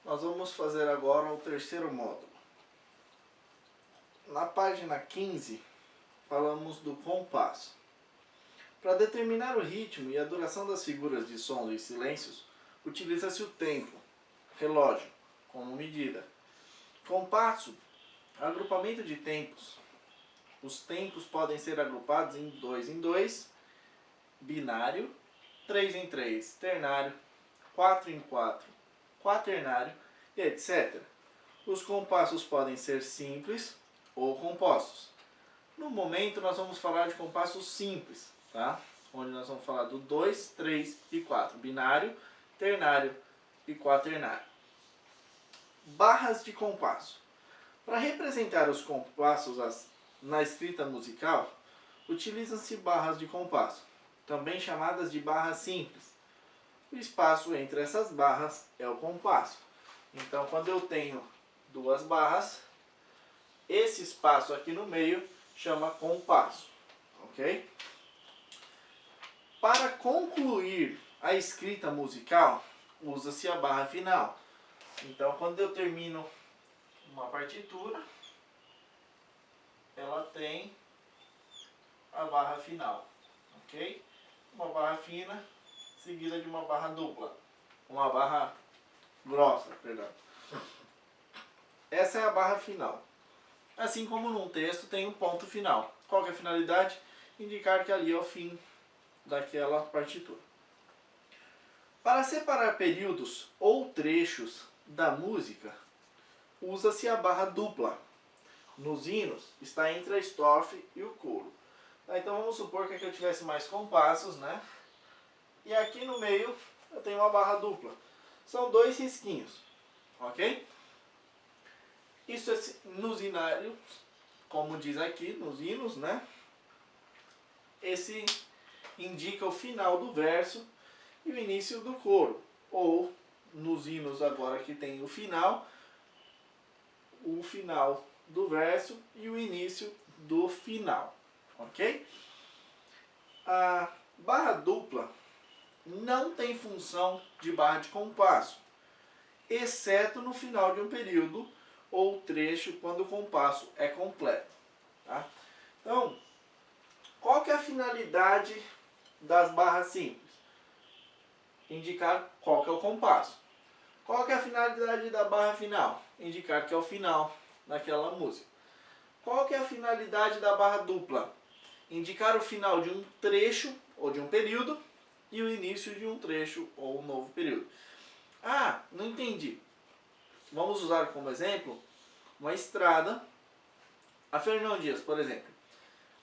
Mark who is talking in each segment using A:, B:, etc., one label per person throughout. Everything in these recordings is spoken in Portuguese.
A: Nós vamos fazer agora o terceiro módulo. Na página 15, falamos do compasso. Para determinar o ritmo e a duração das figuras de sons e silêncios, utiliza-se o tempo, relógio, como medida. Compasso, agrupamento de tempos. Os tempos podem ser agrupados em 2 em 2, binário, 3 em 3, ternário, 4 em 4, quaternário e etc. Os compassos podem ser simples ou compostos. No momento nós vamos falar de compassos simples, tá? Onde nós vamos falar do 2, 3 e 4, binário, ternário e quaternário. Barras de compasso. Para representar os compassos na escrita musical, utilizam-se barras de compasso, também chamadas de barras simples. O espaço entre essas barras é o compasso. Então, quando eu tenho duas barras, esse espaço aqui no meio chama compasso, ok? Para concluir a escrita musical, usa-se a barra final. Então, quando eu termino uma partitura, ela tem a barra final, ok? Uma barra fina seguida de uma barra dupla, uma barra grossa, perdão. Essa é a barra final. Assim como num texto tem um ponto final. Qual que é a finalidade? Indicar que ali é o fim daquela partitura. Para separar períodos ou trechos da música, usa-se a barra dupla. Nos hinos, está entre a estrofe e o coro. Então vamos supor que aqui eu tivesse mais compassos, né? E aqui no meio eu tenho uma barra dupla. São dois risquinhos, ok? Isso é nos hinários, como diz aqui, nos hinos, né? Esse indica o final do verso e o início do coro. Ou, nos hinos agora que tem o final do verso e o início do final, ok? A barra dupla não tem função de barra de compasso, exceto no final de um período ou trecho quando o compasso é completo, tá? Então, qual que é a finalidade das barras simples? Indicar qual que é o compasso. Qual que é a finalidade da barra final? Indicar que é o final daquela música. Qual que é a finalidade da barra dupla? Indicar o final de um trecho ou de um período e o início de um trecho ou um novo período. Ah, não entendi. Vamos usar como exemplo uma estrada. A Fernão Dias, por exemplo.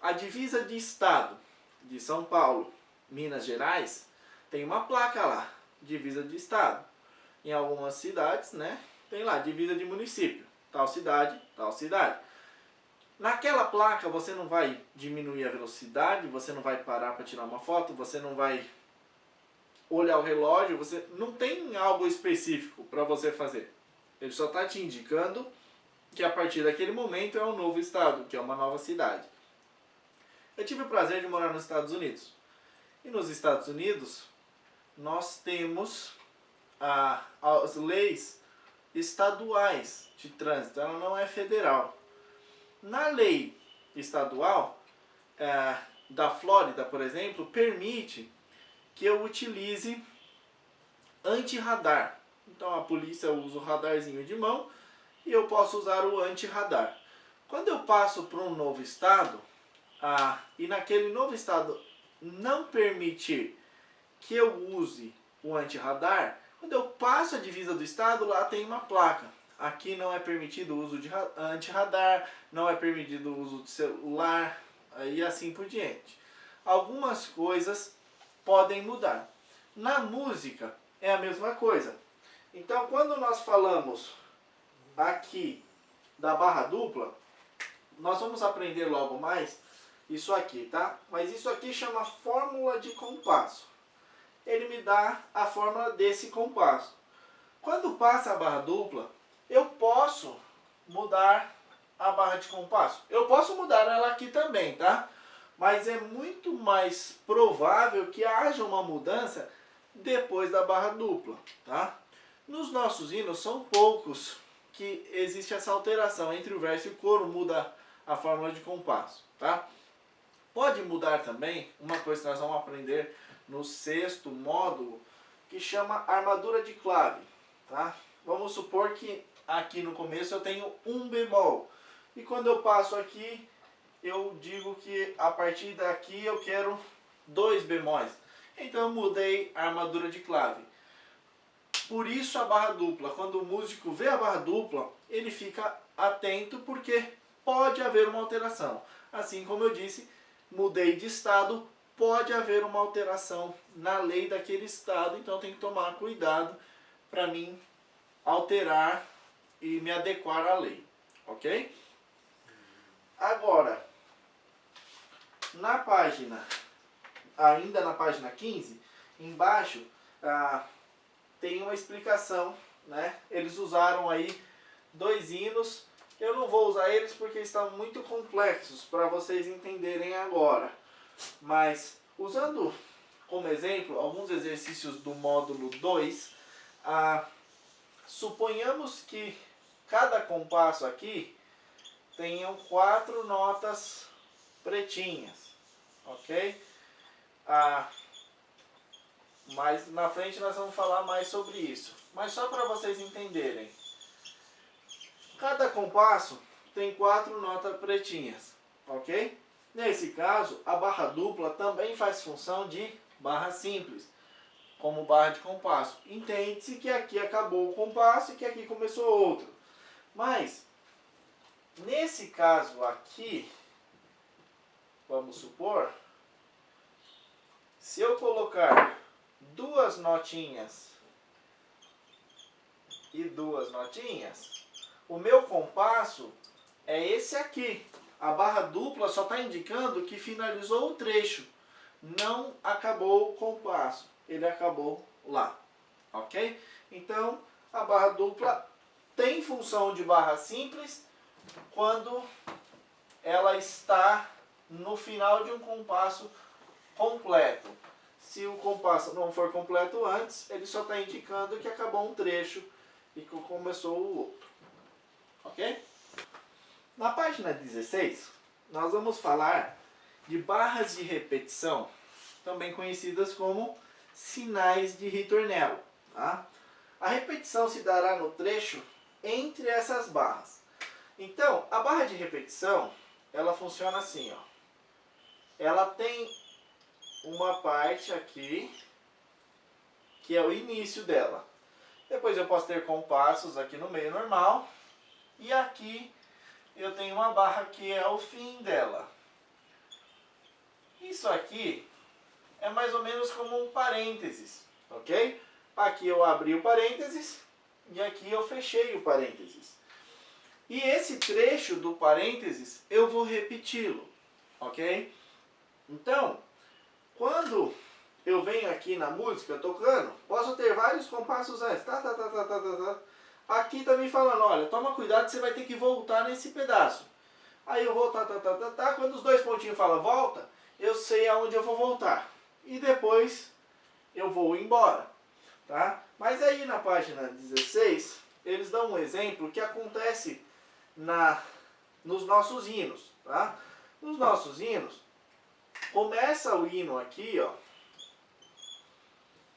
A: A divisa de estado de São Paulo, Minas Gerais, tem uma placa lá, divisa de estado. Em algumas cidades, né, tem lá, divisa de município, tal cidade, tal cidade. Naquela placa você não vai diminuir a velocidade, você não vai parar para tirar uma foto, você não vai olhar o relógio, você não tem algo específico para você fazer. Ele só está te indicando que a partir daquele momento é um novo estado, que é uma nova cidade. Eu tive o prazer de morar nos Estados Unidos. E nos Estados Unidos, nós temos as leis estaduais de trânsito, ela não é federal. Na lei estadual, da Flórida, por exemplo, permite que eu utilize anti-radar. Então a polícia usa o radarzinho de mão e eu posso usar o anti-radar. Quando eu passo para um novo estado, e naquele novo estado não permitir que eu use o anti-radar, quando eu passo a divisa do estado, lá tem uma placa. Aqui não é permitido o uso de anti-radar, não é permitido o uso de celular, e assim por diante. Algumas coisas podem mudar. Na música é a mesma coisa. Então, quando nós falamos aqui da barra dupla, nós vamos aprender logo mais isso aqui, tá? Mas isso aqui chama fórmula de compasso. Ele me dá a fórmula desse compasso. Quando passa a barra dupla, eu posso mudar a barra de compasso. Eu posso mudar ela aqui também, tá? Mas é muito mais provável que haja uma mudança depois da barra dupla, tá? Nos Nos nossos hinos são poucos que existe essa alteração entre o verso e o coro, muda a fórmula de compasso, tá? Pode mudar também uma coisa que nós vamos aprender no 6º módulo, que chama armadura de clave, tá? Vamos supor que aqui no começo eu tenho um bemol, e quando eu passo aqui, eu digo que a partir daqui eu quero 2 bemóis. Então eu mudei a armadura de clave. Por isso a barra dupla. Quando o músico vê a barra dupla, ele fica atento porque pode haver uma alteração. Assim como eu disse, mudei de estado, pode haver uma alteração na lei daquele estado, então tem que tomar cuidado para mim alterar e me adequar à lei, ok? Agora, ainda na página 15, embaixo, tem uma explicação, né? Eles usaram aí 2 hinos. Eu não vou usar eles porque estão muito complexos para vocês entenderem agora. Mas, usando como exemplo alguns exercícios do módulo 2, suponhamos que cada compasso aqui tenham 4 notas pretinhas, ok? Mas na frente nós vamos falar mais sobre isso. Mas só para vocês entenderem. Cada compasso tem 4 notas pretinhas, ok? Nesse caso, a barra dupla também faz função de barra simples, como barra de compasso. Entende-se que aqui acabou o compasso e que aqui começou outro. Mas, nesse caso aqui, vamos supor, se eu colocar 2 notinhas e 2 notinhas, o meu compasso é esse aqui. A barra dupla só está indicando que finalizou o trecho, não acabou o compasso, ele acabou lá, ok? Então, a barra dupla tem função de barra simples quando ela está no final de um compasso completo. Se o compasso não for completo antes, ele só está indicando que acabou um trecho e que começou o outro. Ok? Na página 16, nós vamos falar de barras de repetição, também conhecidas como sinais de ritornelo. Tá? A repetição se dará no trecho entre essas barras. Então, a barra de repetição, ela funciona assim, ó. Ela tem uma parte aqui, que é o início dela. Depois eu posso ter compassos aqui no meio normal. E aqui eu tenho uma barra que é o fim dela. Isso aqui é mais ou menos como um parênteses, ok? Aqui eu abri o parênteses e aqui eu fechei o parênteses. E esse trecho do parênteses eu vou repeti-lo, ok? Então, quando eu venho aqui na música tocando, posso ter vários compassos antes. Aqui está me falando, olha, toma cuidado, você vai ter que voltar nesse pedaço. Aí eu vou, quando os 2 pontinhos falam volta, eu sei aonde eu vou voltar. E depois eu vou embora. Tá? Mas aí na página 16, eles dão um exemplo que acontece nos nossos hinos. Tá? Nos nossos hinos, começa o hino aqui, ó.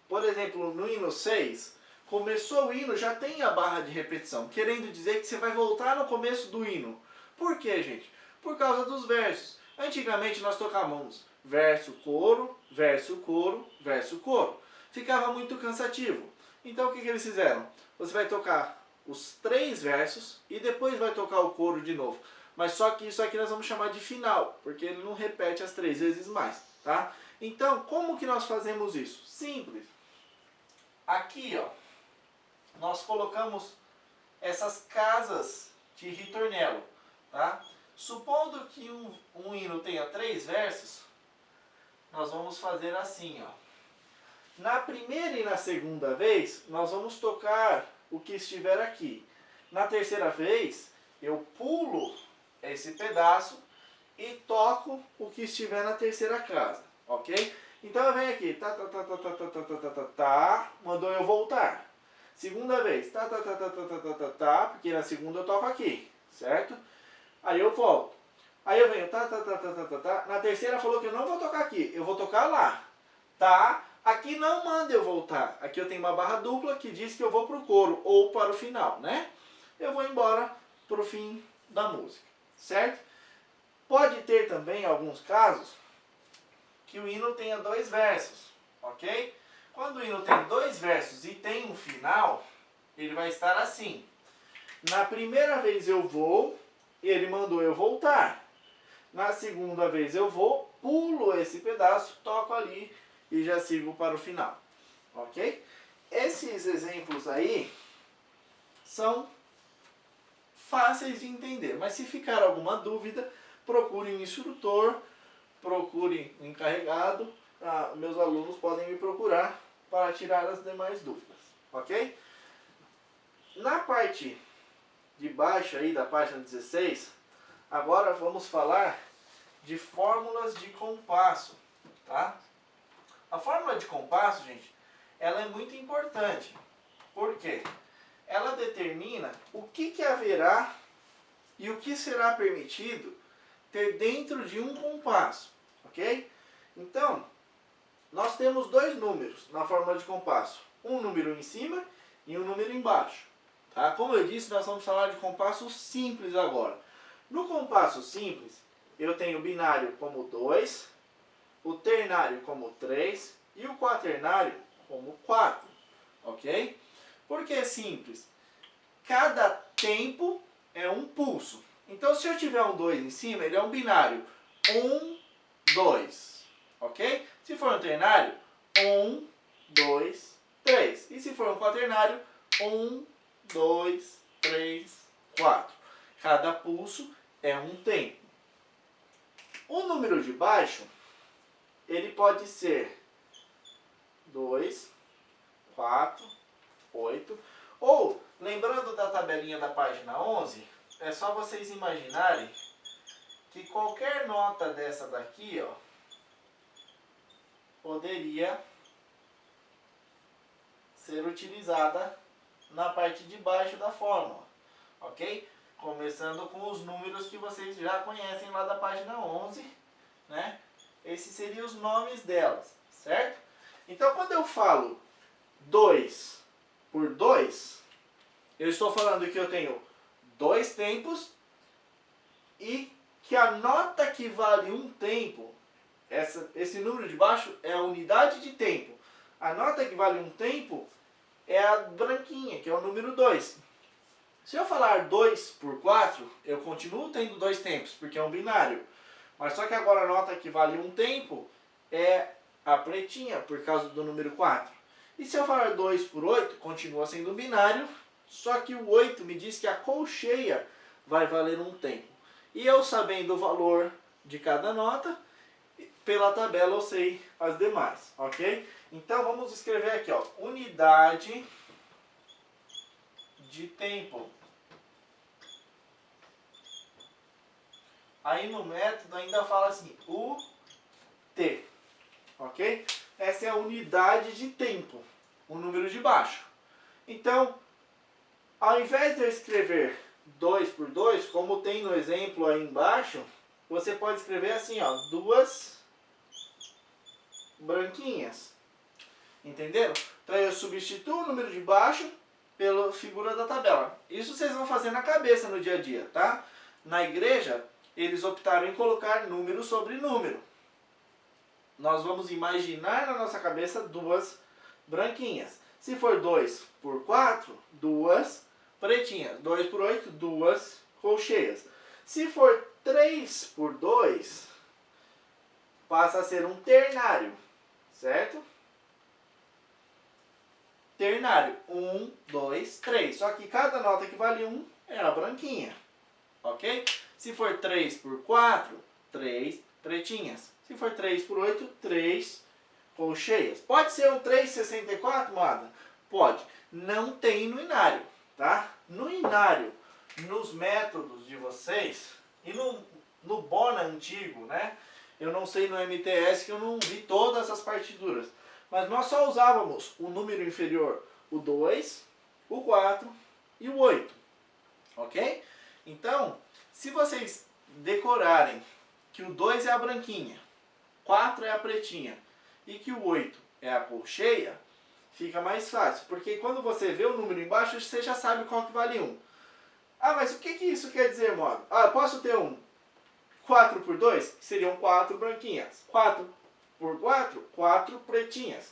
A: Por exemplo, no hino 6, começou o hino, já tem a barra de repetição, querendo dizer que você vai voltar no começo do hino. Por quê, gente? Por causa dos versos. Antigamente nós tocávamos verso, coro, verso, coro, verso, coro. Ficava muito cansativo. Então o que eles fizeram? Você vai tocar os 3 versos e depois vai tocar o coro de novo. Mas só que isso aqui nós vamos chamar de final, porque ele não repete as 3 vezes mais, tá? Então, como que nós fazemos isso? Simples. Aqui, ó, nós colocamos essas casas de ritornelo, tá? Supondo que um hino tenha 3 versos, nós vamos fazer assim, ó. Na primeira e na segunda vez, nós vamos tocar o que estiver aqui. Na terceira vez, eu pulo esse pedaço e toco o que estiver na terceira casa, ok? Então eu venho aqui, mandou eu voltar. Segunda vez, porque na segunda eu toco aqui, certo? Aí eu volto. Aí eu venho, Na terceira falou que eu não vou tocar aqui, eu vou tocar lá, tá? Aqui não manda eu voltar. Aqui eu tenho uma barra dupla que diz que eu vou pro coro ou para o final, né? Eu vou embora pro fim da música, certo? Pode ter também alguns casos que o hino tenha 2 versos, ok? Quando o hino tem 2 versos e tem um final, ele vai estar assim. Na primeira vez eu vou, ele mandou eu voltar. Na segunda vez eu vou, pulo esse pedaço, toco ali e já sigo para o final, ok? Esses exemplos aí são fáceis de entender, mas se ficar alguma dúvida, procure um instrutor, procure um encarregado, meus alunos podem me procurar para tirar as demais dúvidas, ok? Na parte de baixo aí da página 16, agora vamos falar de fórmulas de compasso, tá? A fórmula de compasso, gente, ela é muito importante. Por quê? Ela determina o que haverá e o que será permitido ter dentro de um compasso, ok? Então, nós temos 2 números na fórmula de compasso. Um número em cima e um número embaixo. Tá? Como eu disse, nós vamos falar de compasso simples agora. No compasso simples, eu tenho o binário como 2, o ternário como 3 e o quaternário como 4. Ok? Por que simples? Cada tempo é um pulso. Então, se eu tiver um 2 em cima, ele é um binário. 1, 2. Ok? Se for um ternário, 1, 2, 3. E se for um quaternário, 1, 2, 3, 4. Cada pulso é um tempo. O número de baixo, ele pode ser 2, 4, 8. Ou, lembrando da tabelinha da página 11, é só vocês imaginarem que qualquer nota dessa daqui, ó, poderia ser utilizada na parte de baixo da fórmula, ok? Começando com os números que vocês já conhecem lá da página 11, né? Esses seriam os nomes delas, certo? Então, quando eu falo 2 por 2, eu estou falando que eu tenho 2 tempos e que a nota que vale um tempo, esse número de baixo é a unidade de tempo. A nota que vale um tempo é a branquinha, que é o número 2. Se eu falar 2 por 4, eu continuo tendo 2 tempos, porque é um binário. Mas só que agora a nota que vale um tempo é a pretinha, por causa do número 4. E se eu falar 2 por 8, continua sendo um binário, só que o 8 me diz que a colcheia vai valer um tempo. E eu sabendo o valor de cada nota, pela tabela eu sei as demais, ok? Então vamos escrever aqui, ó, unidade de tempo. Aí no método ainda fala assim, UT, ok? Essa é a unidade de tempo, o número de baixo. Então, ao invés de eu escrever 2 por 2, como tem no exemplo aí embaixo, você pode escrever assim, ó, 2 branquinhas. Entenderam? Então eu substituo o número de baixo pela figura da tabela. Isso vocês vão fazer na cabeça no dia a dia, tá? Na igreja, eles optaram em colocar número sobre número. Nós vamos imaginar na nossa cabeça 2 branquinhas. Se for 2 por 4, 2 pretinhas. 2 por 8, 2 colcheias. Se for 3 por 2, passa a ser um ternário, certo? Ternário, 1, 2, 3. Só que cada nota que vale 1 é a branquinha, ok? Se for 3 por 4, 3 pretinhas. Se for 3 por 8, 3 colcheias. Pode ser um 3,64, moada? Pode. Não tem no inário, tá? No inário, nos métodos de vocês, e no Bona antigo, né? Eu não sei no MTS, que eu não vi todas as partituras. Mas nós só usávamos o número inferior, o 2, o 4 e o 8. Ok? Então, se vocês decorarem que o 2 é a branquinha, 4 é a pretinha e que o 8 é a colcheia, fica mais fácil. Porque quando você vê o número embaixo, você já sabe qual que vale 1. Ah, mas o que isso quer dizer, modo? Ah, eu posso ter um 4 por 2, que seriam 4 branquinhas. 4 por 4, 4 pretinhas.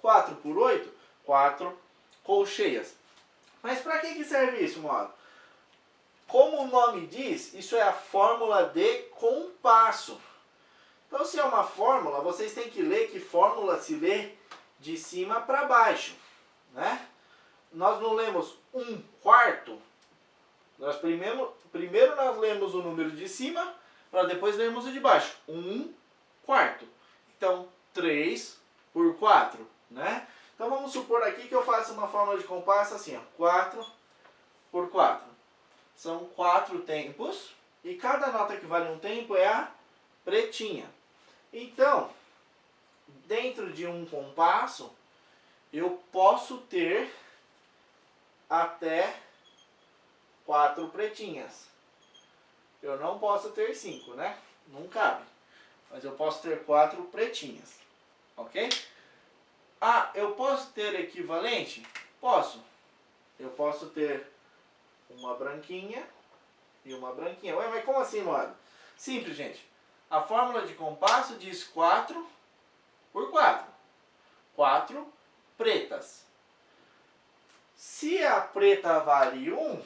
A: 4 por 8, 4 colcheias. Mas para que serve isso, modo? Como o nome diz, isso é a fórmula de compasso. Então, se é uma fórmula, vocês têm que ler que fórmula se lê de cima para baixo, né? Nós não lemos 1/4. Nós primeiro nós lemos o número de cima, para depois lermos o de baixo. 1/4. Então, 3 por 4, né? Então, vamos supor aqui que eu faço uma fórmula de compasso assim, ó, 4 por 4. São 4 tempos, e cada nota que vale um tempo é a pretinha. Então, dentro de um compasso, eu posso ter até 4 pretinhas. Eu não posso ter 5, né? Não cabe. Mas eu posso ter 4 pretinhas. Ok? Ah, eu posso ter equivalente? Posso. Eu posso ter uma branquinha e uma branquinha. Ué, mas como assim, modo? Simples, gente. A fórmula de compasso diz 4 por 4. 4 pretas. Se a preta vale 1,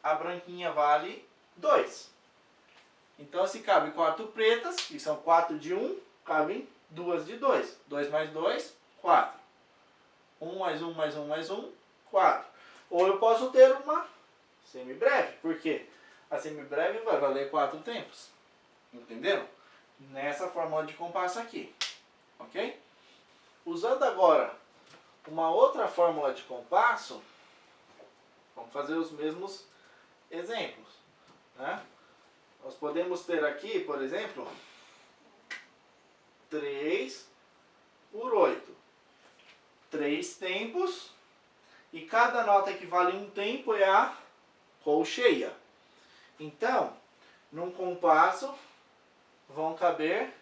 A: a branquinha vale 2. Então, se cabe 4 pretas, que são 4 de 1, cabem 2 de 2. 2 mais 2, 4. 1 mais 1 mais 1 mais 1, 4. Ou eu posso ter uma semibreve. Por quê? A semibreve vai valer 4 tempos. Entenderam? Nessa fórmula de compasso aqui. Ok? Usando agora uma outra fórmula de compasso, vamos fazer os mesmos exemplos, né? Nós podemos ter aqui, por exemplo, 3 por 8. 3 tempos, e cada nota que vale um tempo é a colcheia. Então, num compasso, vão caber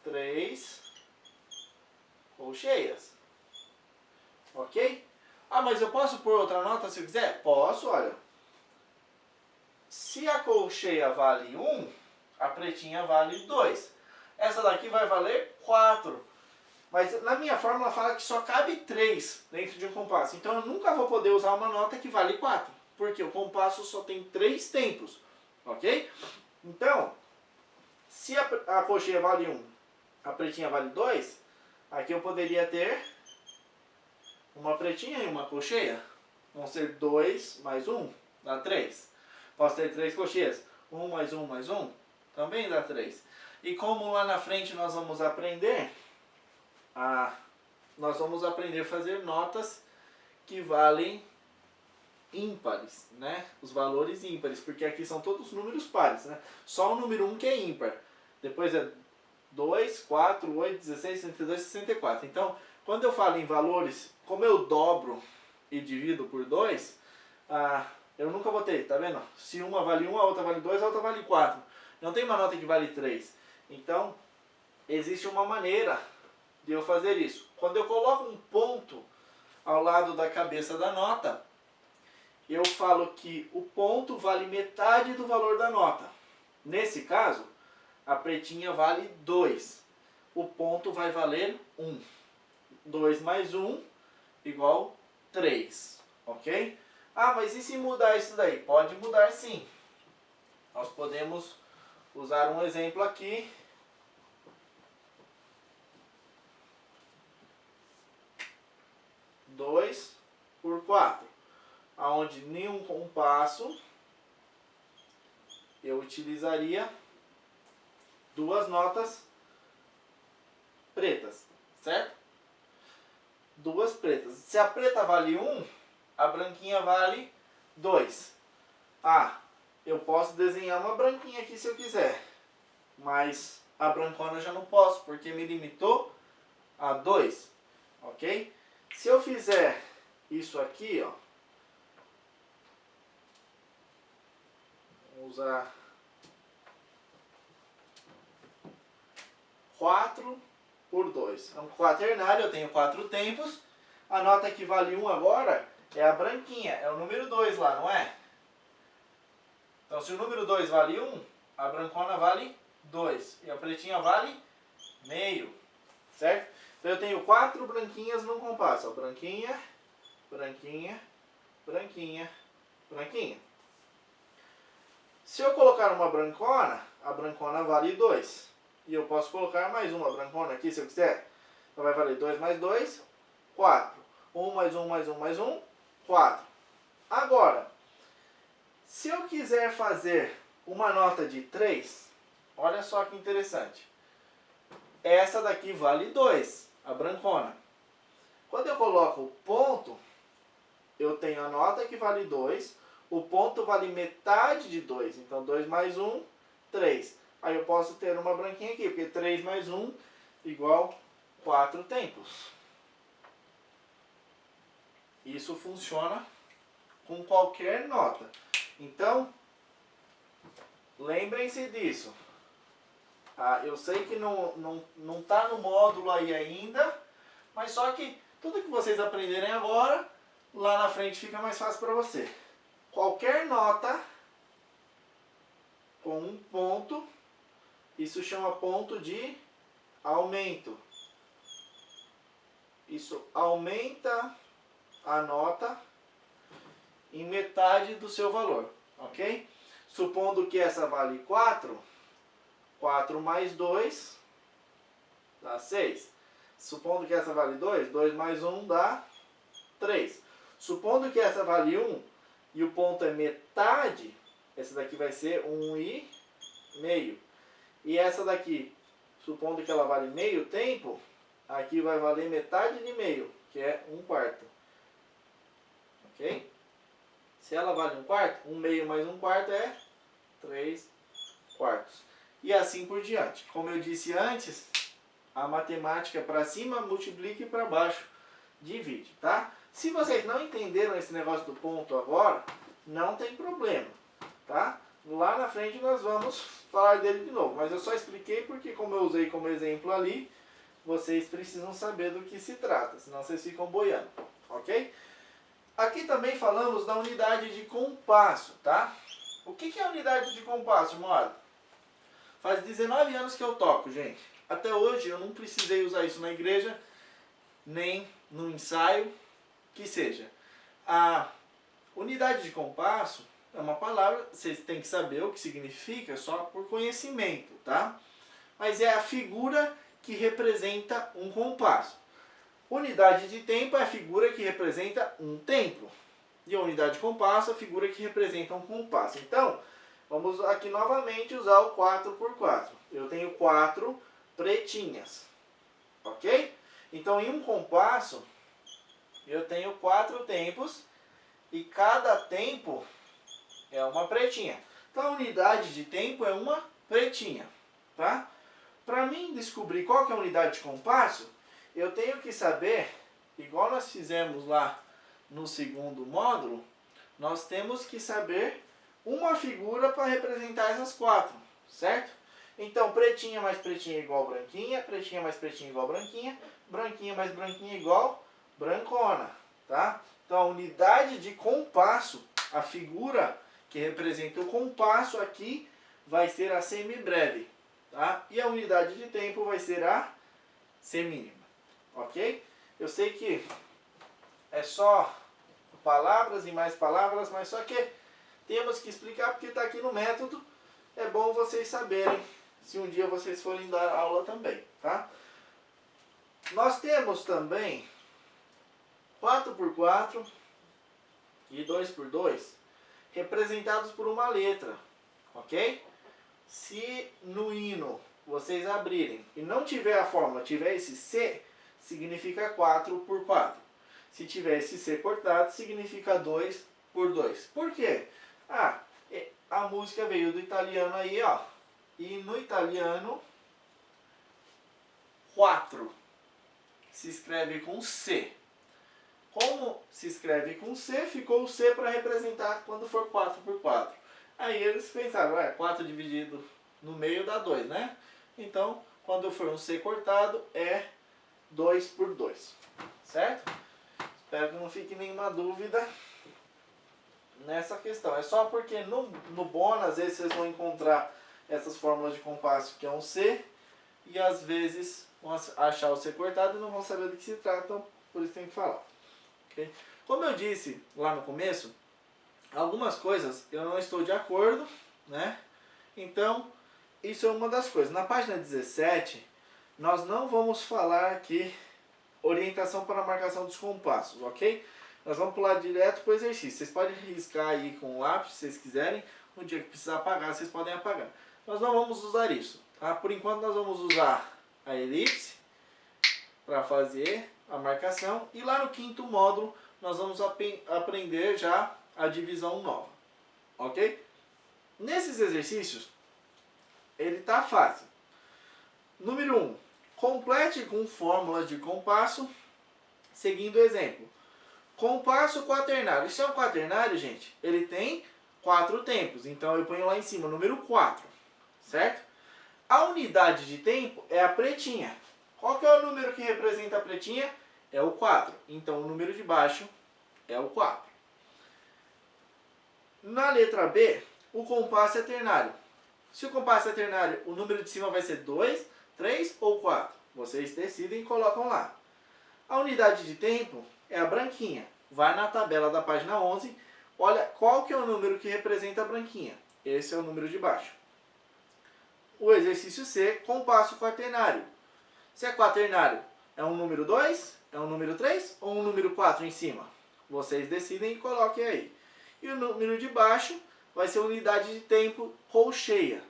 A: 3 colcheias. Ok? Ah, mas eu posso pôr outra nota se eu quiser? Posso, olha. Se a colcheia vale 1, a pretinha vale 2. Essa daqui vai valer 4. Mas na minha fórmula fala que só cabe 3 dentro de um compasso. Então eu nunca vou poder usar uma nota que vale 4. Porque o compasso só tem 3 tempos. Ok? Então, se a colcheia vale 1, a pretinha vale 2, aqui eu poderia ter uma pretinha e uma colcheia. Vão ser 2 mais 1, dá 3. Posso ter 3 colcheias. 1 mais 1 mais 1, também dá 3. E como lá na frente nós vamos aprender a fazer notas que valem ímpares, né? Os valores ímpares, porque aqui são todos números pares, né? Só o número 1 que é ímpar. Depois é 2, 4, 8, 16, 62, 64. Então, quando eu falo em valores, como eu dobro e divido por 2, eu nunca vou ter, tá vendo? Se uma vale 1, a outra vale 2, a outra vale 4. Não tem uma nota que vale 3. Então, existe uma maneira de eu fazer isso. Quando eu coloco um ponto ao lado da cabeça da nota, eu falo que o ponto vale metade do valor da nota. Nesse caso, a pretinha vale 2. O ponto vai valer 1. 2 mais 1 igual 3. Ok? Ah, mas e se mudar isso daí? Pode mudar sim. Nós podemos usar um exemplo aqui. Dois por 4. Onde nenhum compasso eu utilizaria duas notas pretas, certo? Duas pretas. Se a preta vale 1, a branquinha vale 2. Eu posso desenhar uma branquinha aqui se eu quiser, mas a brancona eu já não posso, porque me limitou a 2, ok? Se eu fizer isso aqui, ó, vou usar 4 por 2. É um quaternário, eu tenho 4 tempos. A nota que vale 1 agora é a branquinha, é o número 2 lá, não é? Então, se o número 2 vale 1, a brancona vale 2. E a pretinha vale meio, certo? Então, eu tenho 4 branquinhas num compasso. Ó, branquinha, branquinha, branquinha, branquinha. Se eu colocar uma brancona, a brancona vale 2. E eu posso colocar mais uma brancona aqui, se eu quiser. Então, vai valer 2 mais 2, 4. 1 mais 1 mais 1 mais 1, 4. Agora, se eu quiser fazer uma nota de 3, olha só que interessante. Essa daqui vale 2, a brancona. Quando eu coloco o ponto, eu tenho a nota que vale 2, o ponto vale metade de 2, então 2 mais 1, 3. Aí eu posso ter uma branquinha aqui, porque 3 mais 1 igual 4 tempos. Isso funciona com qualquer nota. Então, lembrem-se disso. Eu sei que não está no módulo aí ainda, mas só que tudo que vocês aprenderem agora, lá na frente fica mais fácil para você. Qualquer nota com um ponto, isso chama ponto de aumento. Isso aumenta a nota em metade do seu valor, ok? Supondo que essa vale 4, 4 mais 2 dá 6. Supondo que essa vale 2, 2 mais 1 dá 3. Supondo que essa vale 1 e o ponto é metade, essa daqui vai ser 1,5. E essa daqui, supondo que ela vale meio tempo, aqui vai valer metade de meio, que é 1/4. Ok? Se ela vale 1/4, 1 meio mais 1/4 é 3/4. E assim por diante. Como eu disse antes, a matemática para cima multiplica e para baixo divide, tá? Se vocês não entenderam esse negócio do ponto agora, não tem problema, tá? Lá na frente nós vamos falar dele de novo, mas eu só expliquei porque, como eu usei como exemplo ali, vocês precisam saber do que se trata, senão vocês ficam boiando, ok? Aqui também falamos da unidade de compasso, tá? O que é a unidade de compasso, moado? Faz 19 anos que eu toco, gente. Até hoje eu não precisei usar isso na igreja, nem no ensaio, que seja. A unidade de compasso é uma palavra, vocês têm que saber o que significa só por conhecimento, tá? Mas é a figura que representa um compasso. Unidade de tempo é a figura que representa um tempo. E a unidade de compasso é a figura que representa um compasso. Então, vamos aqui novamente usar o 4×4. Eu tenho 4 pretinhas, ok? Então, em um compasso, eu tenho 4 tempos e cada tempo é uma pretinha. Então, a unidade de tempo é uma pretinha, tá? Para mim descobrir qual que é a unidade de compasso, eu tenho que saber, igual nós fizemos lá no segundo módulo, nós temos que saber uma figura para representar essas 4, certo? Então, pretinha mais pretinha igual branquinha, pretinha mais pretinha igual branquinha, branquinha mais branquinha igual brancona, tá? Então, a unidade de compasso, a figura que representa o compasso aqui, vai ser a semibreve, tá? E a unidade de tempo vai ser a semínima, ok? Eu sei que é só palavras e mais palavras, mas só que temos que explicar porque está aqui no método. É bom vocês saberem se um dia vocês forem dar aula também, tá? Nós temos também 4×4 e 2×2 representados por uma letra, ok? Se no hino vocês abrirem e não tiver a fórmula, tiver esse C, significa 4×4. Se tiver esse C cortado, significa 2×2. Por quê? A música veio do italiano aí, ó. E no italiano, 4 se escreve com C. Como se escreve com C, ficou o C para representar quando for 4 por 4. Aí eles pensaram, 4 dividido no meio dá 2, né? Então, quando for um C cortado, é 2 por 2. Certo? Espero que não fique nenhuma dúvida nessa questão. É só porque no Bona, às vezes vocês vão encontrar essas fórmulas de compasso que é um C, e às vezes vão achar o C cortado e não vão saber do que se trata, então por isso tem que falar. Okay? Como eu disse lá no começo, algumas coisas eu não estou de acordo, né? Então, isso é uma das coisas. Na página 17, nós não vamos falar aqui orientação para a marcação dos compassos, ok? Nós vamos pular direto para o exercício. Vocês podem riscar aí com o lápis, se vocês quiserem. No dia que precisar apagar, vocês podem apagar. Nós não vamos usar isso, tá? Por enquanto, nós vamos usar a elipse para fazer a marcação. E lá no quinto módulo, nós vamos aprender já a divisão nova, ok? Nesses exercícios, ele está fácil. Número 1. Complete com fórmulas de compasso, seguindo o exemplo. Compasso quaternário. Isso é um quaternário, gente? Ele tem 4 tempos. Então, eu ponho lá em cima, número 4. Certo? A unidade de tempo é a pretinha. Qual que é o número que representa a pretinha? É o 4. Então, o número de baixo é o 4. Na letra B, o compasso é ternário. Se o compasso é ternário, o número de cima vai ser 2, 3 ou 4. Vocês decidem e colocam lá. A unidade de tempo é a branquinha. Vai na tabela da página 11. Olha qual que é o número que representa a branquinha. Esse é o número de baixo. O exercício C, compasso quaternário. Se é quaternário, é um número 2, é um número 3 ou um número 4 em cima? Vocês decidem e coloquem aí. E o número de baixo vai ser unidade de tempo colcheia.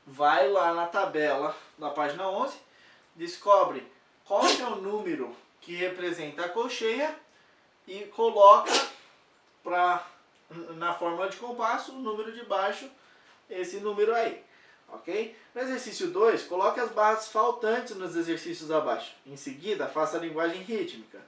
A: Vai lá na tabela da página 11, descobre qual que é o número que representa a colcheia e coloca na fórmula de compasso o número de baixo, esse número aí. Ok? No exercício 2, coloque as barras faltantes nos exercícios abaixo. Em seguida, faça a linguagem rítmica.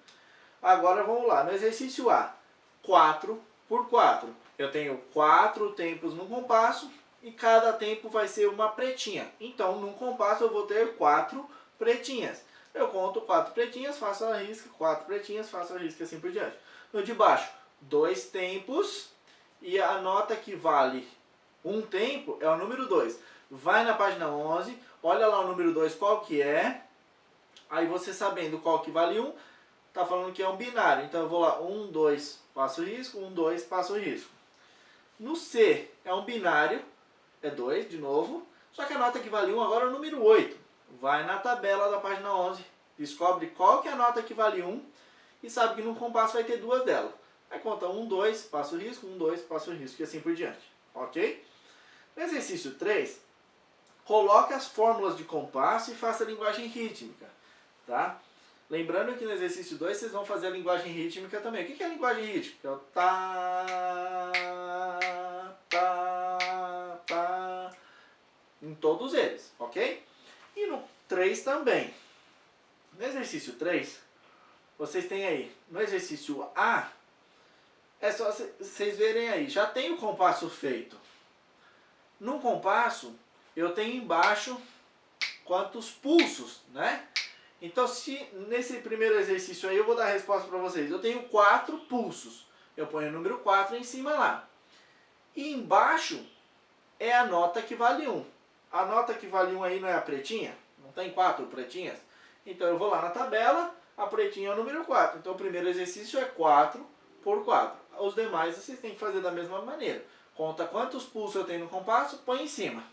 A: Agora vamos lá. No exercício A, 4 por 4. Eu tenho 4 tempos no compasso e cada tempo vai ser uma pretinha. Então, num compasso eu vou ter 4 pretinhas. Eu conto 4 pretinhas, faço a risca, 4 pretinhas, faço a risca, assim por diante. No de baixo, 2 tempos e a nota que vale um tempo é o número 2. Vai na página 11, olha lá o número 2 qual que é. Aí você sabendo qual que vale 1, tá falando que é um binário. Então eu vou lá, 1, 2, passo o risco, 1, 2, passo o risco. No C é um binário, é 2 de novo. Só que a nota que vale 1 agora é o número 8. Vai na tabela da página 11, descobre qual que é a nota que vale 1 e sabe que no compasso vai ter duas delas. Aí conta 1, 2, passo o risco, 1, 2, passo o risco e assim por diante. Ok? No exercício 3, coloque as fórmulas de compasso e faça a linguagem rítmica. Tá? Lembrando que no exercício 2 vocês vão fazer a linguagem rítmica também. O que é a linguagem rítmica? É o tá, tá, tá, em todos eles, ok? E no 3 também. No exercício 3, vocês têm aí, no exercício A, é só vocês verem aí, já tem o compasso feito. No compasso, eu tenho embaixo quantos pulsos, né? Então, se nesse primeiro exercício aí eu vou dar a resposta para vocês. Eu tenho 4 pulsos. Eu ponho o número 4 em cima lá. E embaixo é a nota que vale 1. A nota que vale 1 aí não é a pretinha? Não tem 4 pretinhas? Então eu vou lá na tabela, a pretinha é o número 4. Então o primeiro exercício é 4 por 4. Os demais vocês têm que fazer da mesma maneira. Conta quantos pulsos eu tenho no compasso, põe em cima.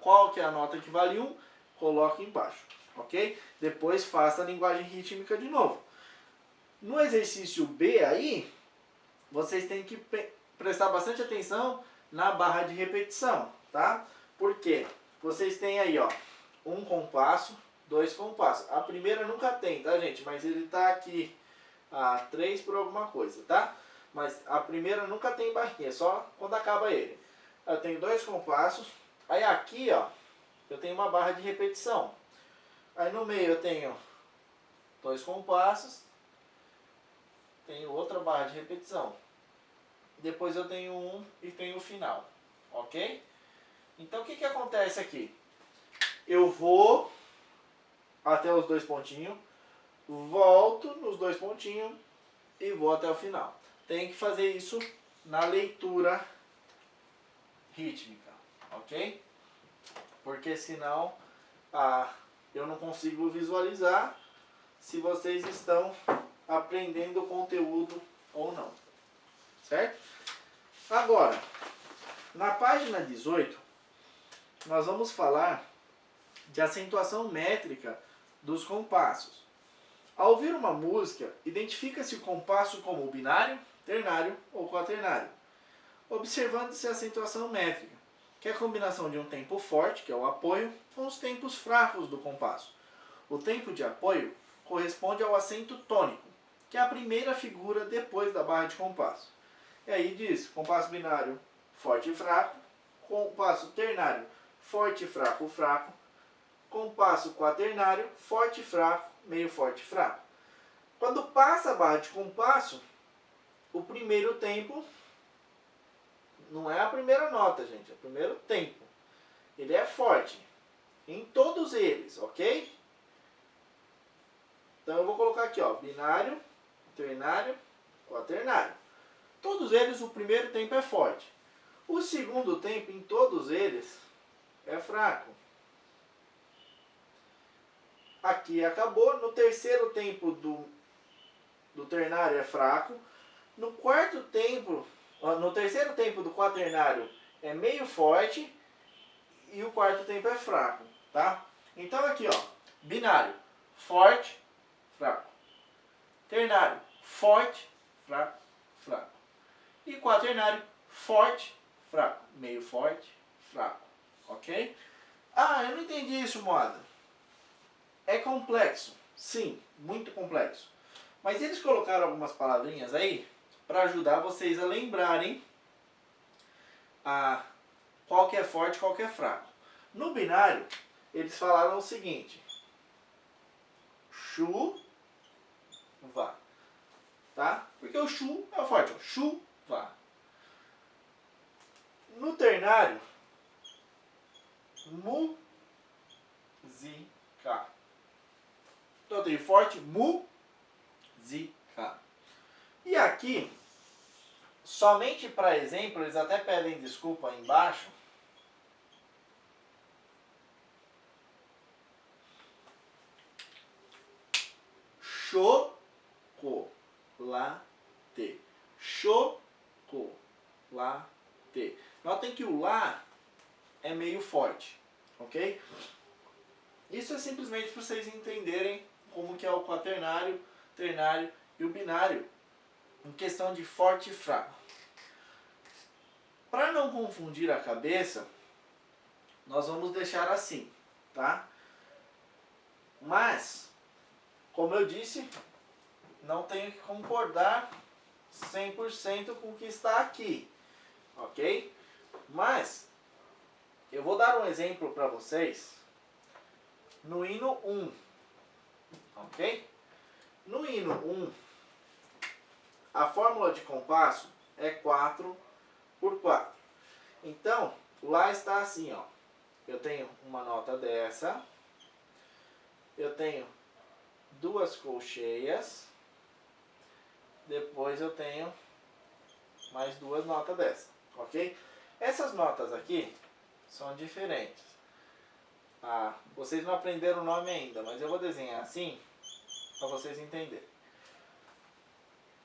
A: Qual que é a nota que vale 1? Coloca embaixo. Ok? Depois faça a linguagem rítmica de novo. No exercício B aí, vocês têm que prestar bastante atenção na barra de repetição, tá? Por quê? Vocês têm aí, ó, um compasso, 2 compassos. A primeira nunca tem, tá, gente? Mas ele tá aqui, 3 por alguma coisa, tá? Mas a primeira nunca tem barrinha, só quando acaba ele. Eu tenho 2 compassos. Aí aqui, ó, eu tenho uma barra de repetição. Aí no meio eu tenho 2 compassos. tenho outra barra de repetição. Depois eu tenho um e tenho o final, ok? Então o que acontece aqui? Eu vou até os dois pontinhos, volto nos dois pontinhos e vou até o final. Tem que fazer isso na leitura rítmica, ok? Porque senão eu não consigo visualizar se vocês estão aprendendo o conteúdo ou não, certo? Agora, na página 18, nós vamos falar de acentuação métrica dos compassos. Ao ouvir uma música, identifica-se o compasso como binário, ternário ou quaternário, observando-se a acentuação métrica, que é a combinação de um tempo forte, que é o apoio, com os tempos fracos do compasso. O tempo de apoio corresponde ao acento tônico, que é a primeira figura depois da barra de compasso. E aí diz compasso binário forte e fraco, compasso ternário forte, fraco, fraco, compasso quaternário forte, fraco, meio forte, fraco. Quando passa a barra de compasso, o primeiro tempo não é a primeira nota, gente, é o primeiro tempo. Ele é forte em todos eles, ok? Então eu vou colocar aqui, ó, binário, ternário, quaternário. Todos eles, o primeiro tempo é forte. O segundo tempo, em todos eles, é fraco. Aqui acabou. No terceiro tempo do ternário é fraco. No quarto tempo, no terceiro tempo do quaternário é meio forte. E o quarto tempo é fraco, tá? Então aqui, ó, binário, forte, fraco. Ternário, forte, fraco, fraco. E quaternário, forte, fraco. Meio forte, fraco. Ok? Ah, eu não entendi isso, moda. É complexo. Sim, muito complexo. Mas eles colocaram algumas palavrinhas aí para ajudar vocês a lembrarem qual que é forte e qual que é fraco. No binário, eles falaram o seguinte: chuva, tá? Porque o chu é forte, ó, chuva. No ternário, música. Então eu tenho forte, música. E aqui, somente para exemplo, eles até pedem desculpa aí embaixo. Chocolate. Chocolate. Notem que o lá é meio forte, ok? Isso é simplesmente para vocês entenderem como que é o quaternário, ternário e o binário em questão de forte e fraco. Para não confundir a cabeça, nós vamos deixar assim, tá? Mas, como eu disse, não tenho que concordar 100% com o que está aqui, ok? Mas, eu vou dar um exemplo para vocês no hino 1, ok? No hino 1, a fórmula de compasso é 4 por 4. Então, lá está assim, ó. Eu tenho uma nota dessa, eu tenho duas colcheias, depois eu tenho mais duas notas dessa, ok? Essas notas aqui são diferentes. Vocês não aprenderam o nome ainda, mas eu vou desenhar assim para vocês entenderem.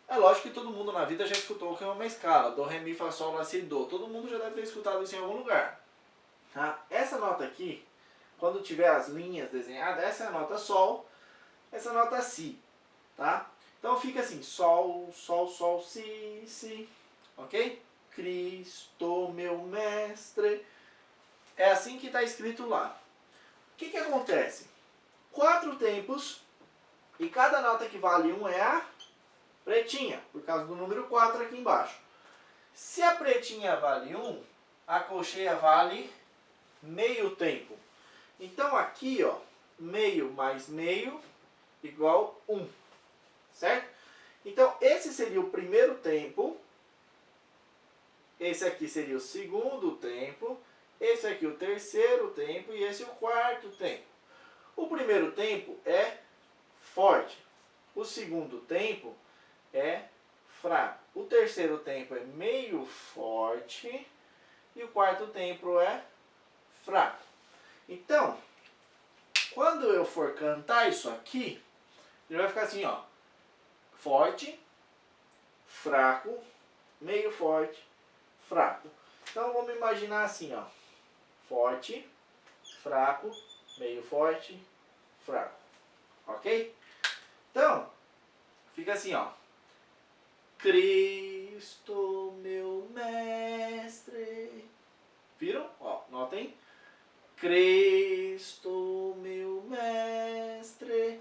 A: É lógico que todo mundo na vida já escutou o que é uma escala, do, ré, mi, fá, sol, lá, si, do. Todo mundo já deve ter escutado isso em algum lugar. Tá? Essa nota aqui, quando tiver as linhas desenhadas, essa é a nota sol, essa é a nota si, tá? Então fica assim, sol, sol, sol, si, si, ok? Cristo, meu mestre. É assim que está escrito lá. O que acontece? 4 tempos e cada nota que vale 1 é a pretinha, por causa do número 4 aqui embaixo. Se a pretinha vale 1, a colcheia vale meio tempo. Então aqui, ó, meio mais meio igual 1, certo? Então, esse seria o primeiro tempo. Esse aqui seria o segundo tempo. Esse aqui o terceiro tempo e esse o quarto tempo. O primeiro tempo é forte. O segundo tempo é fraco. O terceiro tempo é meio forte. E o quarto tempo é fraco. Então, quando eu for cantar isso aqui, ele vai ficar assim, ó. Forte, fraco, meio forte, fraco. Então vamos imaginar assim, ó. Forte, fraco, meio forte, fraco. Ok? Então, fica assim, ó. Cristo, meu mestre. Viram? Ó, notem. Cristo, meu mestre.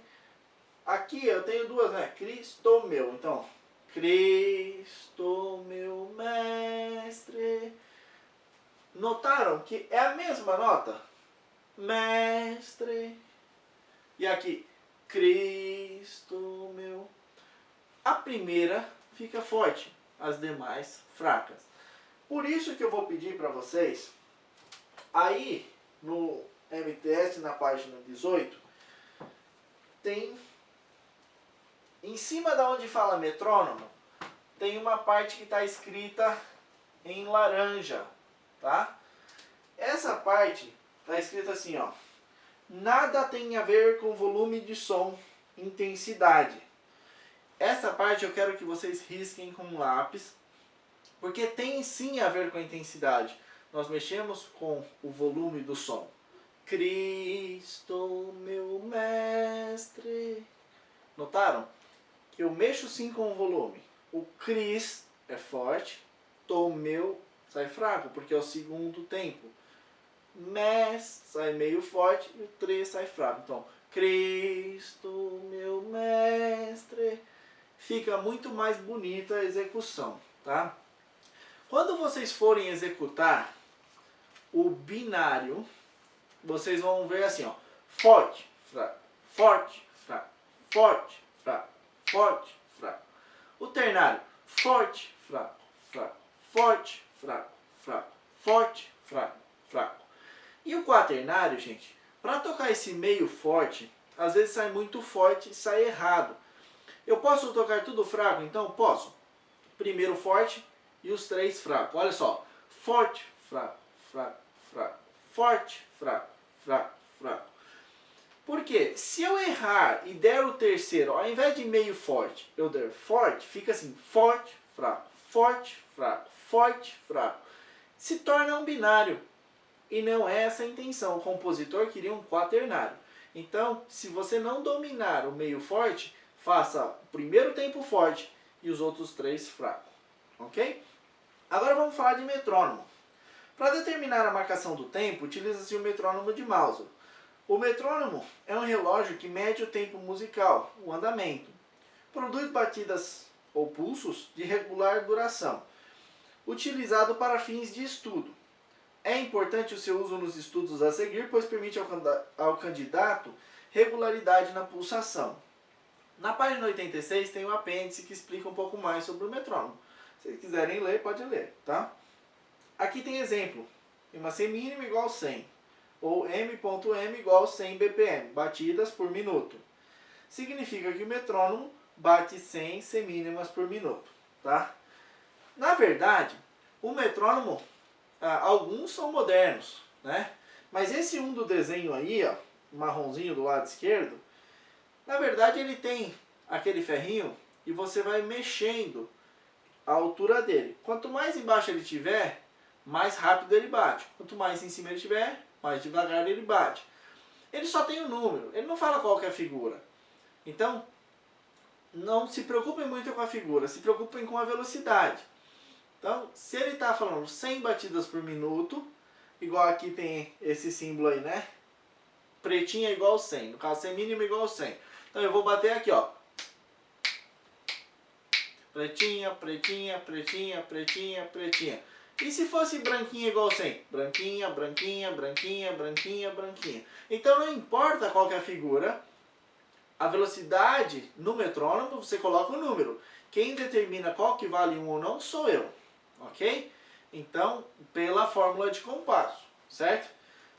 A: Aqui eu tenho duas, né? Cristo, meu. Então, Cristo, meu mestre. Notaram que é a mesma nota? Mestre. E aqui, Cristo, meu. A primeira fica forte, as demais fracas. Por isso que eu vou pedir para vocês, aí no MTS, na página 18, tem, em cima da onde fala metrônomo, tem uma parte que está escrita em laranja, tá? Essa parte está escrita assim, ó. Nada tem a ver com volume de som, intensidade. Essa parte eu quero que vocês risquem com um lápis, porque tem sim a ver com a intensidade. Nós mexemos com o volume do som. Cristo, meu mestre. Notaram? Que eu mexo sim com o volume. O Cris é forte, tô meu sai fraco, porque é o segundo tempo. Mes sai meio forte e o 3 sai fraco. Então, Cristo, meu mestre. Fica muito mais bonita a execução, tá? Quando vocês forem executar o binário, vocês vão ver assim, ó. Forte, fraco, forte, fraco, forte, fraco, forte, fraco. O ternário, forte, fraco, fraco, forte, fraco, fraco, forte, fraco, fraco. E o quaternário, gente, para tocar esse meio forte, às vezes sai muito forte e sai errado. Eu posso tocar tudo fraco? Então, posso. Primeiro forte e os 3 fracos. Olha só. Forte, fraco, fraco, fraco. Forte, fraco, fraco, fraco. Por quê? Se eu errar e der o terceiro, ao invés de meio forte, eu der forte, fica assim. Forte, fraco, forte, fraco, forte, fraco. Se torna um binário. E não é essa a intenção. O compositor queria um quaternário. Então, se você não dominar o meio forte, faça o primeiro tempo forte e os outros 3 fracos. Ok? Agora vamos falar de metrônomo. Para determinar a marcação do tempo, utiliza-se o metrônomo de Mauser. O metrônomo é um relógio que mede o tempo musical, o andamento. Produz batidas ou pulsos de regular duração, utilizado para fins de estudo. É importante o seu uso nos estudos a seguir, pois permite ao candidato regularidade na pulsação. Na página 86 tem um apêndice que explica um pouco mais sobre o metrônomo. Se vocês quiserem ler, pode ler, tá? Aqui tem exemplo. Tem uma semínima igual a 100. Ou M.M igual a 100 BPM, batidas por minuto. Significa que o metrônomo bate 100 semínimas por minuto, tá? Na verdade, o metrônomo, alguns são modernos, né? Mas esse um do desenho aí, ó, marronzinho do lado esquerdo, na verdade ele tem aquele ferrinho e você vai mexendo a altura dele. Quanto mais embaixo ele tiver, mais rápido ele bate. Quanto mais em cima ele tiver, mais devagar ele bate. Ele só tem um número, ele não fala qual que é a figura. Então, não se preocupem muito com a figura, se preocupem com a velocidade. Então, se ele está falando 100 batidas por minuto, igual aqui tem esse símbolo aí, né? Pretinha igual 100, no caso semínima igual 100. Então eu vou bater aqui, ó. Pretinha, pretinha, pretinha, pretinha, pretinha. E se fosse branquinha igual 100? Branquinha, branquinha, branquinha, branquinha, branquinha. Então não importa qual que é a figura, a velocidade no metrônomo você coloca o número. quem determina qual que vale 1 ou não sou eu, ok? Então, pela fórmula de compasso, certo?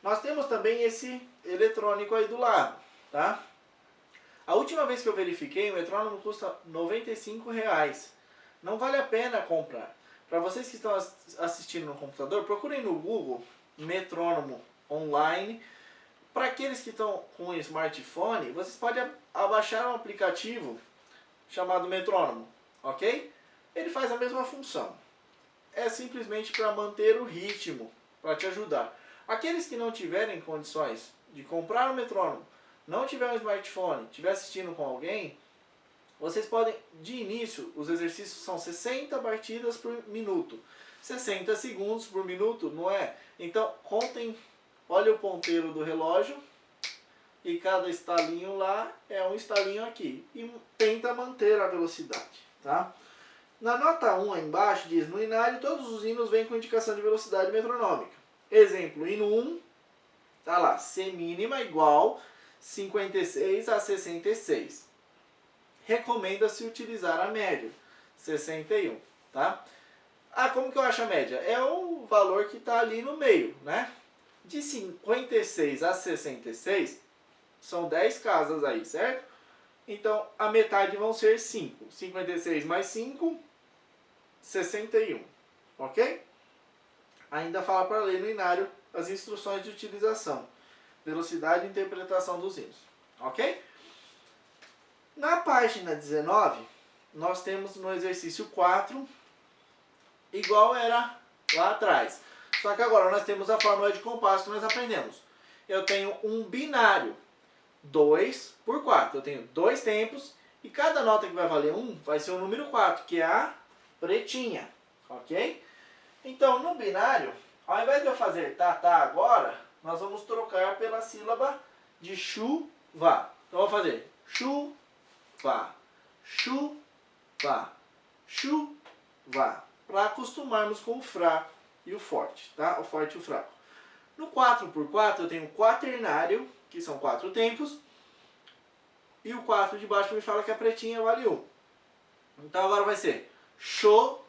A: Nós temos também esse eletrônico aí do lado, tá? A última vez que eu verifiquei, o metrônomo custa R$ 95. Não vale a pena comprar. Para vocês que estão assistindo no computador, procurem no Google metrônomo online. Para aqueles que estão com smartphone, vocês podem abaixar um aplicativo chamado metrônomo, ok? Ele faz a mesma função. É simplesmente para manter o ritmo, para te ajudar. Aqueles que não tiverem condições de comprar um metrônomo, não tiver um smartphone, estiver assistindo com alguém, vocês podem, de início, os exercícios são 60 batidas por minuto. 60 segundos por minuto, não é? Então, contem, olha o ponteiro do relógio, e cada estalinho lá é um estalinho aqui. E tenta manter a velocidade, tá? Na nota 1 aí embaixo diz, no inário todos os hinos vêm com indicação de velocidade metronômica. Exemplo, hino 1, tá lá, C mínima igual 56 a 66. Recomenda-se utilizar a média, 61, tá? Ah, como que eu acho a média? É o valor que está ali no meio, né? De 56 a 66, são 10 casas aí, certo? Então, a metade vão ser 5. 56 mais 5, 61, ok? Ainda fala para ler no inário as instruções de utilização, velocidade e interpretação dos hinos, ok? Na página 19, nós temos no exercício 4, igual era lá atrás. Só que agora nós temos a fórmula de compasso que nós aprendemos. Eu tenho um binário, 2 por 4. Eu tenho 2 tempos e cada nota que vai valer 1 vai ser o número 4, que é a pretinha, ok? Então, no binário, ao invés de eu fazer tá agora, nós vamos trocar pela sílaba de chuva. Então, eu vou fazer chuva, chuva, chuva, para acostumarmos com o fraco e o forte, tá? O forte e o fraco. No 4x4 eu tenho o quaternário, que são 4 tempos, e o 4 de baixo me fala que a pretinha vale 1. Então agora vai ser chocolate,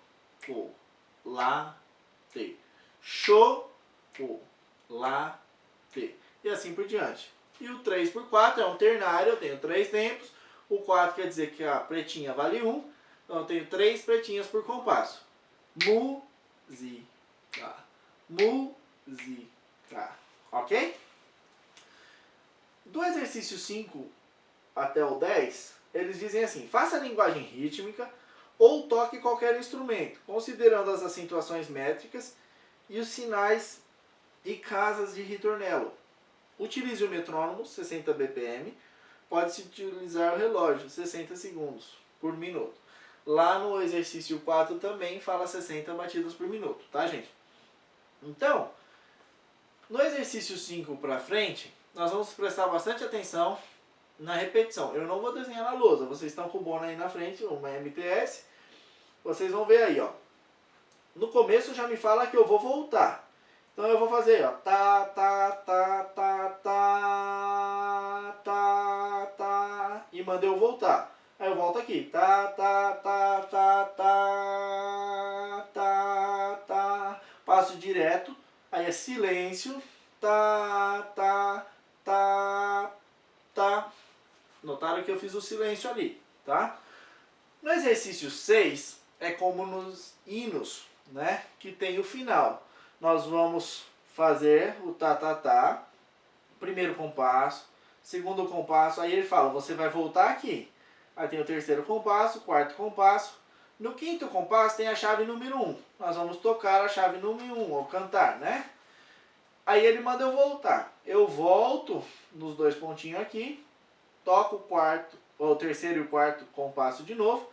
A: chocolate, e assim por diante. E o 3x4 é um ternário, eu tenho 3 tempos, o 4 quer dizer que a pretinha vale 1, então eu tenho 3 pretinhas por compasso. Música, música, ok? Do exercício 5 até o 10, eles dizem assim, faça a linguagem rítmica ou toque qualquer instrumento, considerando as acentuações métricas e os sinais e casas de ritornelo. Utilize o metrônomo, 60 BPM, pode-se utilizar o relógio, 60 segundos por minuto. Lá no exercício 4 também fala 60 batidas por minuto, tá, gente? Então, no exercício 5 para frente, nós vamos prestar bastante atenção na repetição. Eu não vou desenhar na lousa, vocês estão com o bono aí na frente, uma MTS. Vocês vão ver aí, ó. No começo já me fala que eu vou voltar. Então eu vou fazer, ó, tá, e mandei eu voltar. Aí eu volto aqui, tá, passo direto, aí é silêncio, tá. Notaram que eu fiz o silêncio ali, tá? No exercício 6, é como nos hinos, né, que tem o final. Nós vamos fazer o tá, primeiro compasso, segundo compasso, aí ele fala, você vai voltar aqui. Aí tem o terceiro compasso, quarto compasso. No quinto compasso tem a chave número 1. Nós vamos tocar a chave número 1, ou cantar, né? Aí ele manda eu voltar. Eu volto nos 2 pontinhos aqui, toco o quarto, ou o terceiro e o quarto compasso de novo,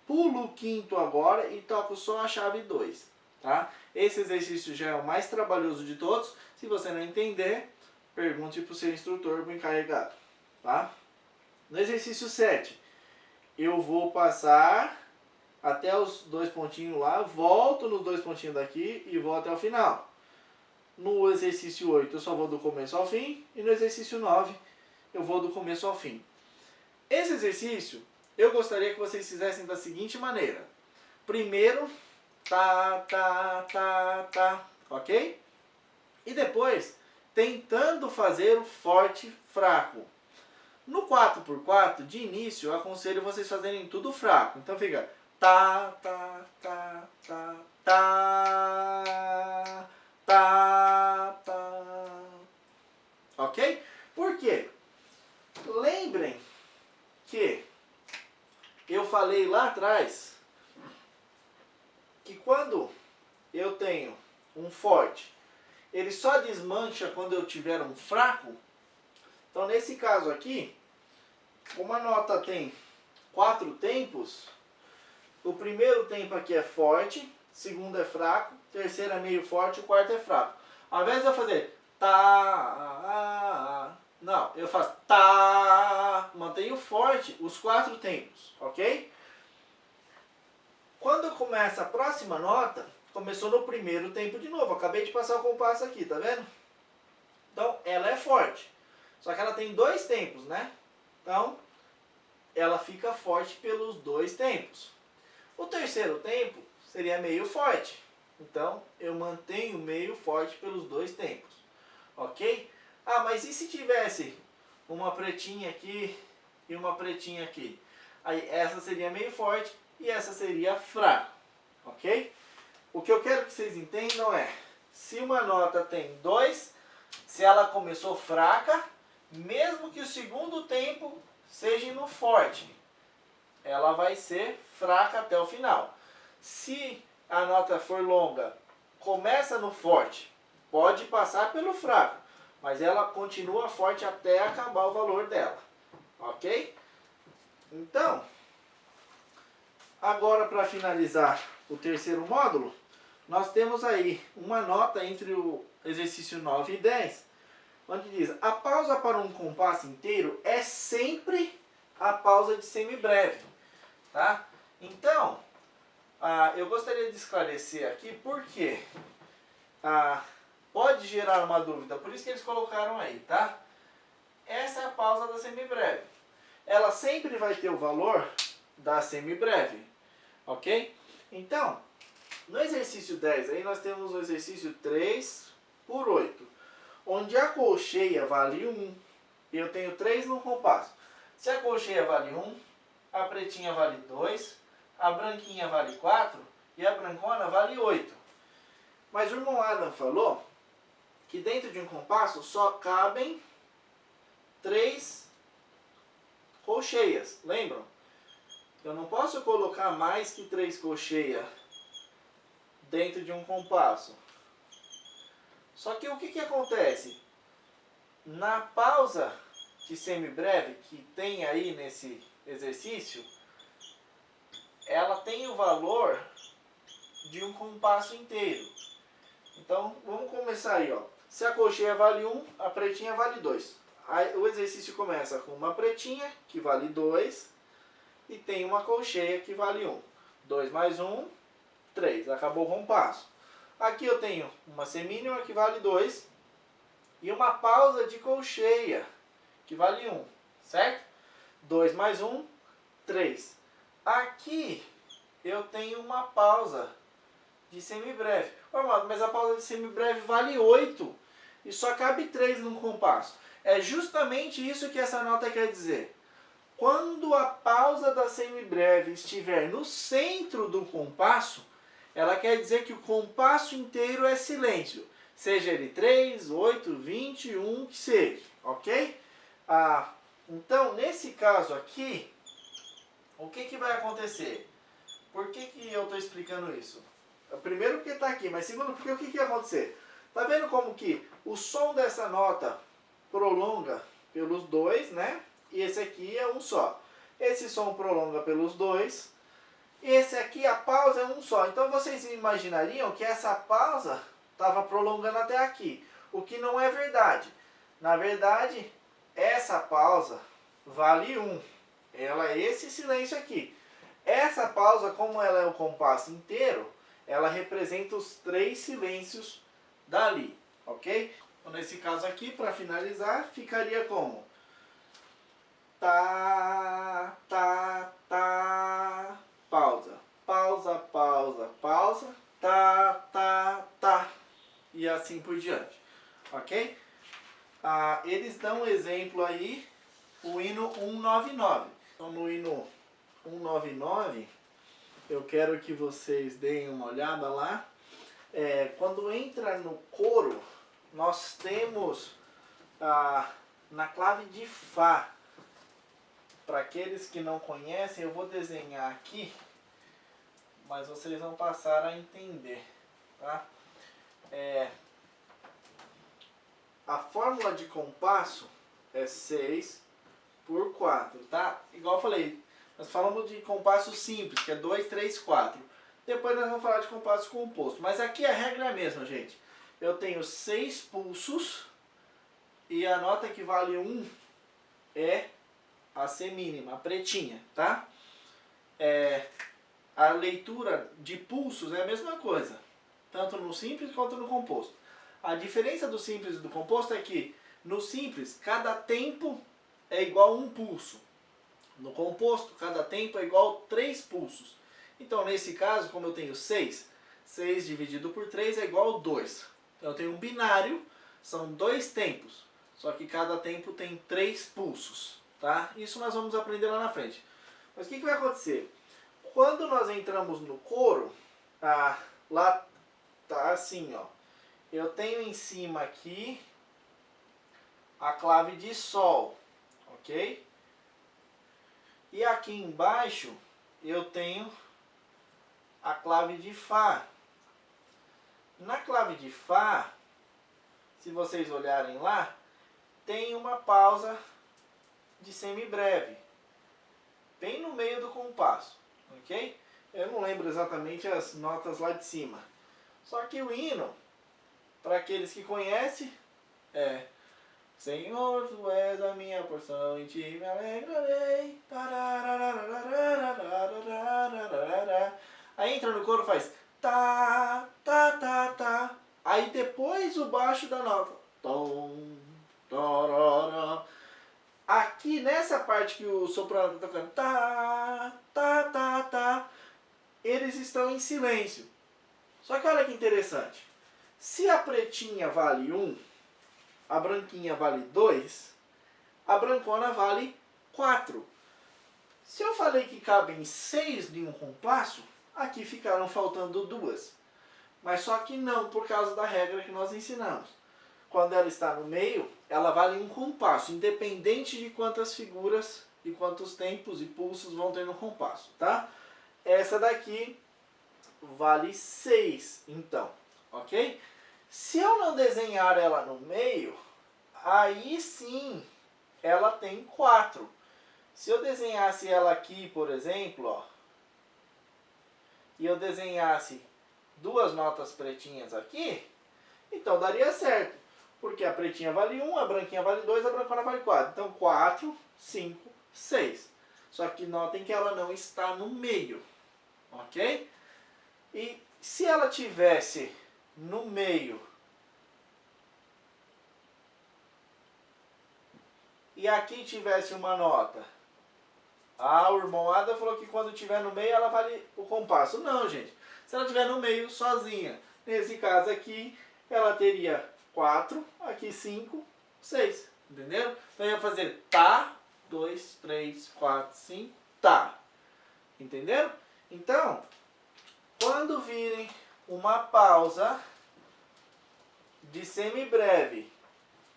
A: pulo o quinto agora e toco só a chave 2, tá? Esse exercício já é o mais trabalhoso de todos. Se você não entender, pergunte para o seu instrutor, para o encarregado, tá? No exercício 7, eu vou passar até os 2 pontinhos lá, volto nos 2 pontinhos daqui e vou até o final. No exercício 8, eu só vou do começo ao fim, e no exercício 9, eu vou do começo ao fim. Esse exercício eu gostaria que vocês fizessem da seguinte maneira. Primeiro, tá, tá, tá, tá, ok? E depois, tentando fazer o forte fraco. No 4x4, de início, eu aconselho vocês fazerem tudo fraco. Então fica tá, tá, tá, tá, tá, tá, tá. Ok? Por quê? Lembrem que eu falei lá atrás que quando eu tenho um forte, ele só desmancha quando eu tiver um fraco. Então, nesse caso aqui, como a nota tem 4 tempos, o primeiro tempo aqui é forte, o segundo é fraco, o terceiro é meio forte, o quarto é fraco. Ao invés de eu fazer tá, não, eu faço tá, mantenho forte os 4 tempos, ok? Quando começa a próxima nota, começou no primeiro tempo de novo. Acabei de passar o compasso aqui, tá vendo? Então, ela é forte. Só que ela tem 2 tempos, né? Então, ela fica forte pelos 2 tempos. O terceiro tempo seria meio forte. Então, eu mantenho meio forte pelos 2 tempos. Ok? Ah, mas e se tivesse uma pretinha aqui e uma pretinha aqui? Aí, essa seria meio forte e essa seria fraca. Ok? O que eu quero que vocês entendam é, se uma nota tem 2, se ela começou fraca, mesmo que o segundo tempo seja no forte, ela vai ser fraca até o final. Se a nota for longa, começa no forte, pode passar pelo fraco, mas ela continua forte até acabar o valor dela. Ok? Então, agora para finalizar o terceiro módulo, nós temos aí uma nota entre o exercício 9 e 10, onde diz: a pausa para um compasso inteiro é sempre a pausa de semibreve. Tá? Então, eu gostaria de esclarecer aqui porque pode gerar uma dúvida, por isso que eles colocaram aí, tá? Essa é a pausa da semibreve. Ela sempre vai ter o valor da semibreve, ok? Então, no exercício 10 aí nós temos o exercício 3/8, onde a colcheia vale 1 e eu tenho 3 no compasso. Se a colcheia vale 1, a pretinha vale 2, a branquinha vale 4 e a brancona vale 8. Mas o irmão Adam falou que dentro de um compasso só cabem 3 colcheias, lembram? Eu não posso colocar mais que 3 colcheias dentro de um compasso. Só que o que acontece? Na pausa de semibreve que tem aí nesse exercício, ela tem o valor de um compasso inteiro. Então, vamos começar aí, ó. Se a colcheia vale 1, a pretinha vale 2. Aí, o exercício começa com uma pretinha, que vale 2, e tem uma colcheia que vale 1. 2 mais 1, 3. Acabou o compasso. Aqui eu tenho uma semínima que vale 2 e uma pausa de colcheia que vale 1, certo? 2 mais 1, 3. Aqui eu tenho uma pausa de semibreve. Mas a pausa de semibreve vale 8 e só cabe 3 no compasso. É justamente isso que essa nota quer dizer. Quando a pausa da semibreve estiver no centro do compasso, ela quer dizer que o compasso inteiro é silêncio. Seja ele 3, 8, 21, que seja. Ok? Então, nesse caso aqui, o que vai acontecer? Por que eu estou explicando isso? Primeiro porque está aqui, mas segundo porque o que vai acontecer? Tá vendo como que o som dessa nota prolonga pelos 2, né? E esse aqui é um só. Esse som prolonga pelos 2. E esse aqui, a pausa é um só. Então vocês imaginariam que essa pausa estava prolongando até aqui. O que não é verdade. Na verdade, essa pausa vale 1. Ela é esse silêncio aqui. Essa pausa, como ela é o compasso inteiro, ela representa os 3 silêncios dali, ok? Então, nesse caso aqui, para finalizar, ficaria como? tá, tá, tá, pausa, pausa, pausa, pausa, tá, tá, tá, e assim por diante, ok? Eles dão um exemplo aí, o hino 199. Então no hino 199, eu quero que vocês deem uma olhada lá. Quando entra no coro, nós temos na clave de Fá. Para aqueles que não conhecem, eu vou desenhar aqui, mas vocês vão passar a entender, tá? A fórmula de compasso é 6 por 4, tá? Igual eu falei, nós falamos de compasso simples, que é 2, 3, 4. Depois nós vamos falar de compasso composto. Mas aqui a regra é a mesma, gente. Eu tenho 6 pulsos e a nota que vale 1 é a C mínima, a pretinha, tá? A leitura de pulsos é a mesma coisa, tanto no simples quanto no composto. A diferença do simples e do composto é que no simples, cada tempo é igual a 1 pulso. No composto, cada tempo é igual a 3 pulsos. Então, nesse caso, como eu tenho 6, 6 dividido por 3 é igual a 2. Então, eu tenho um binário, são 2 tempos. Só que cada tempo tem 3 pulsos, tá? Isso nós vamos aprender lá na frente. Mas o que vai acontecer? Quando nós entramos no coro, lá tá assim, ó. Eu tenho em cima aqui a clave de Sol, ok? E aqui embaixo eu tenho a clave de Fá. Na clave de Fá, se vocês olharem lá, tem uma pausa de semibreve, bem no meio do compasso, ok? Eu não lembro exatamente as notas lá de cima. Só que o hino, para aqueles que conhecem, é: Senhor, tu és a minha porção, em ti me alegrarei. Aí entra no coro, faz tá, tá, tá, tá. Aí depois o baixo da nota. Tom, tororó. Aqui nessa parte que o soprano está tocando, tá, tá, tá, tá, eles estão em silêncio. Só que olha que interessante. Se a pretinha vale 1, a branquinha vale 2, a brancona vale 4. Se eu falei que cabem 6 em um compasso, aqui ficaram faltando 2. Mas só que não, por causa da regra que nós ensinamos. Quando ela está no meio, ela vale um compasso, independente de quantas figuras e quantos tempos e pulsos vão ter no compasso, tá? Essa daqui vale 6, então, ok? Se eu não desenhar ela no meio, aí sim ela tem 4. Se eu desenhasse ela aqui, por exemplo, ó, e eu desenhasse 2 notas pretinhas aqui, então daria certo. Porque a pretinha vale 1, a branquinha vale 2, a brancona vale 4. Então 4, 5, 6. Só que notem que ela não está no meio, ok? E se ela tivesse no meio e aqui tivesse uma nota, o irmão Ada falou que quando estiver no meio ela vale o compasso. Não, gente. Se ela estiver no meio sozinha, nesse caso aqui, ela teria 4, aqui 5, 6. Entenderam? Então eu ia fazer tá, 2, 3, 4, 5, tá. Entenderam? Então, quando virem uma pausa de semibreve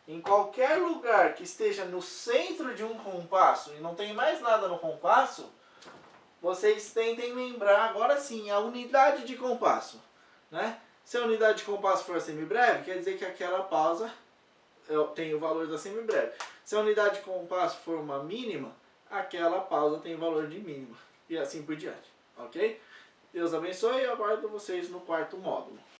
A: em qualquer lugar que esteja no centro de um compasso e não tem mais nada no compasso, vocês tentem lembrar agora sim a unidade de compasso, né? Se a unidade de compasso for semibreve, quer dizer que aquela pausa tem o valor da semibreve. Se a unidade de compasso for uma mínima, aquela pausa tem o valor de mínima. E assim por diante, ok? Deus abençoe e eu aguardo vocês no 4º módulo.